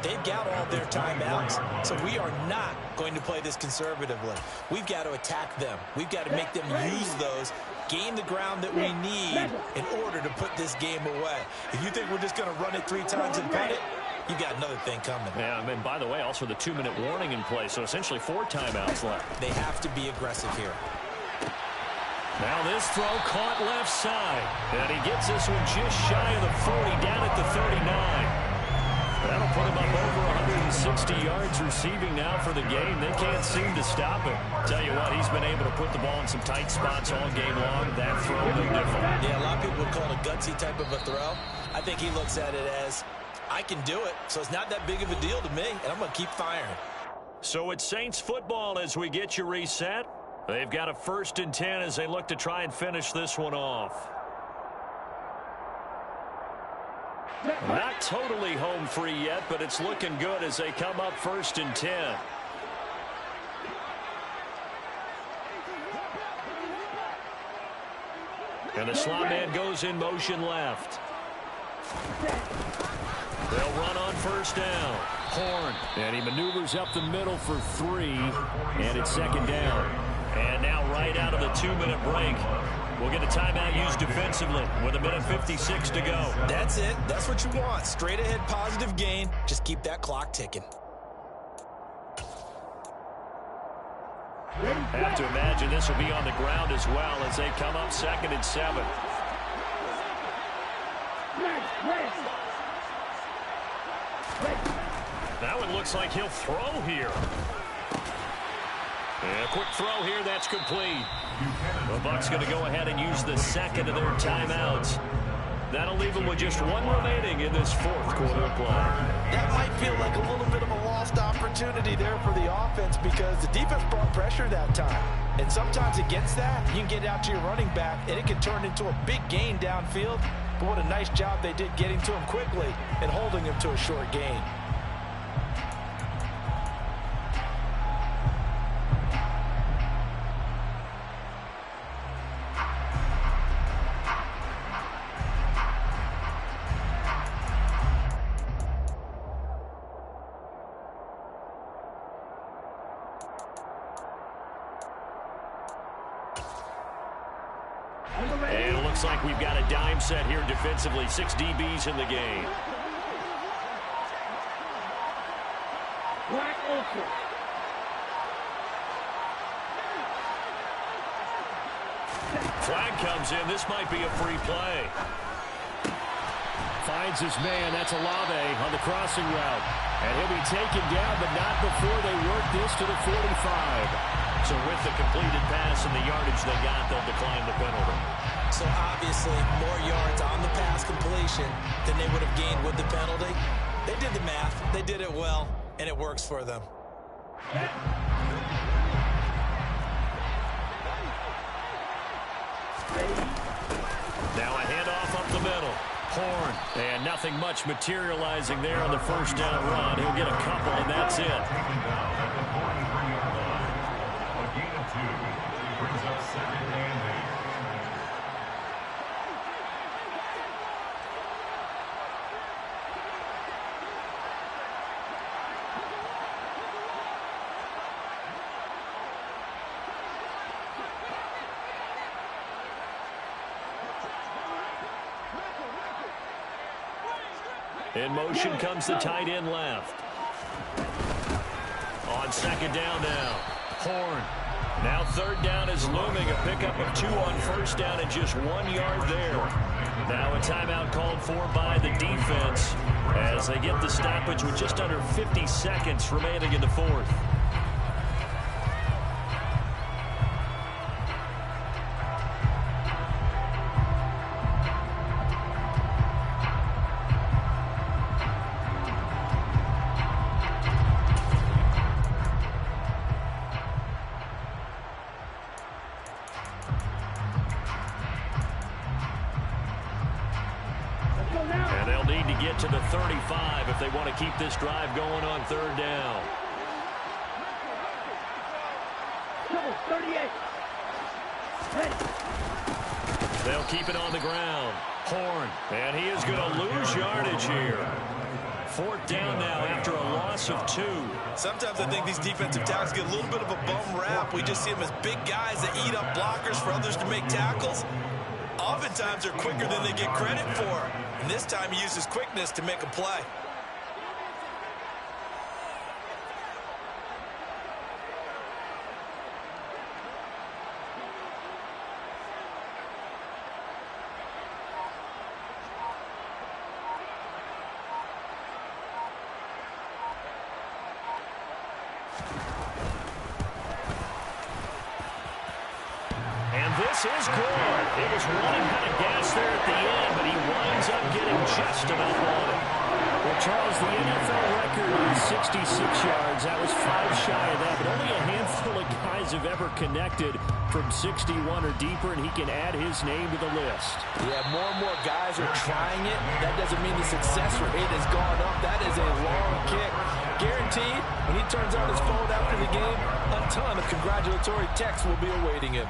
They've got all their timeouts, so we are not going to play this conservatively. We've got to attack them. We've got to make them use those, gain the ground that we need in order to put this game away. If you think we're just going to run it 3 times and punt it, you got another thing coming. Yeah, and by the way, also the 2-minute warning in place, so essentially 4 timeouts left. They have to be aggressive here. Now this throw caught left side, and he gets this one just shy of the 40, down at the 39. That'll put him up over 160 yards receiving now for the game. They can't seem to stop him. Tell you what, he's been able to put the ball in some tight spots all game long. That throw, no different. Yeah, a lot of people would call it a gutsy type of a throw. I think he looks at it as, I can do it, so it's not that big of a deal to me, and I'm going to keep firing. So it's Saints football as we get you reset. They've got a 1st and 10 as they look to try and finish this one off. Not totally home free yet, but it's looking good as they come up 1st and 10. And the slot man goes in motion left. They'll run on 1st down. Horn, and he maneuvers up the middle for 3, and it's 2nd down. And now right out of the 2-minute break, we'll get a timeout used defensively with 1:56 to go. That's it. That's what you want. Straight ahead positive gain. Just keep that clock ticking. Have to imagine this will be on the ground as well as they come up 2nd and 7. That one looks like he'll throw here. And a quick throw here, that's complete. The Bucs going to go ahead and use the 2nd of their timeouts. That'll leave them with just 1 remaining in this 4th quarter of play. That might feel like a little bit of a lost opportunity there for the offense because the defense brought pressure that time. And sometimes against that, you can get out to your running back, and it can turn into a big gain downfield. But what a nice job they did getting to him quickly and holding him to a short gain. And it looks like we've got a dime set here defensively. 6 DBs in the game. Black Ultra. Flag comes in. This might be a free play. Finds his man. That's Olave on the crossing route. And he'll be taken down, but not before they work this to the 45. So with the completed pass and the yardage they got, they'll decline the penalty. So obviously more yards on the pass completion than they would have gained with the penalty. They did the math. They did it well, and it works for them. Now a handoff up the middle. Horn. And nothing much materializing there on the first down run. He'll get a couple, and that's it. Taken down at the 43-yard line. A gain of 2 brings up 2nd and 8. In motion comes the tight end left. On 2nd down now. Horn. Now 3rd down is looming. A pickup of 2 on 1st down and just 1 yard there. Now a timeout called for by the defense as they get the stoppage with just under 50 seconds remaining in the 4th. And they'll need to get to the 35 if they want to keep this drive going on 3rd down. 38. Ready. They'll keep it on the ground. Horn. And he is going to lose yardage here. 4th down now after a loss of 2. Sometimes I think these defensive tackles get a little bit of a bum rap. We just see them as big guys that eat up blockers for others to make tackles. Oftentimes they're quicker than they get credit for. And this time he uses quickness to make a play. This is good. It was running out of gas there at the end, but he winds up getting just about one. Well, Charles, the NFL record is 66 yards. That was 5 shy of that, but only a handful of guys have ever connected from 61 or deeper, and he can add his name to the list. Yeah, more and more guys are trying it. That doesn't mean the success rate has gone up. That is a long kick. Guaranteed, when he turns on his phone after the game, a ton of congratulatory texts will be awaiting him.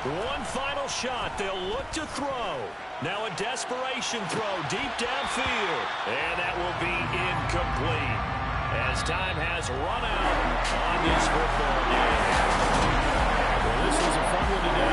One final shot. They'll look to throw. Now a desperation throw deep downfield. And that will be incomplete as time has run out on this football game. Well, this was a fun one today.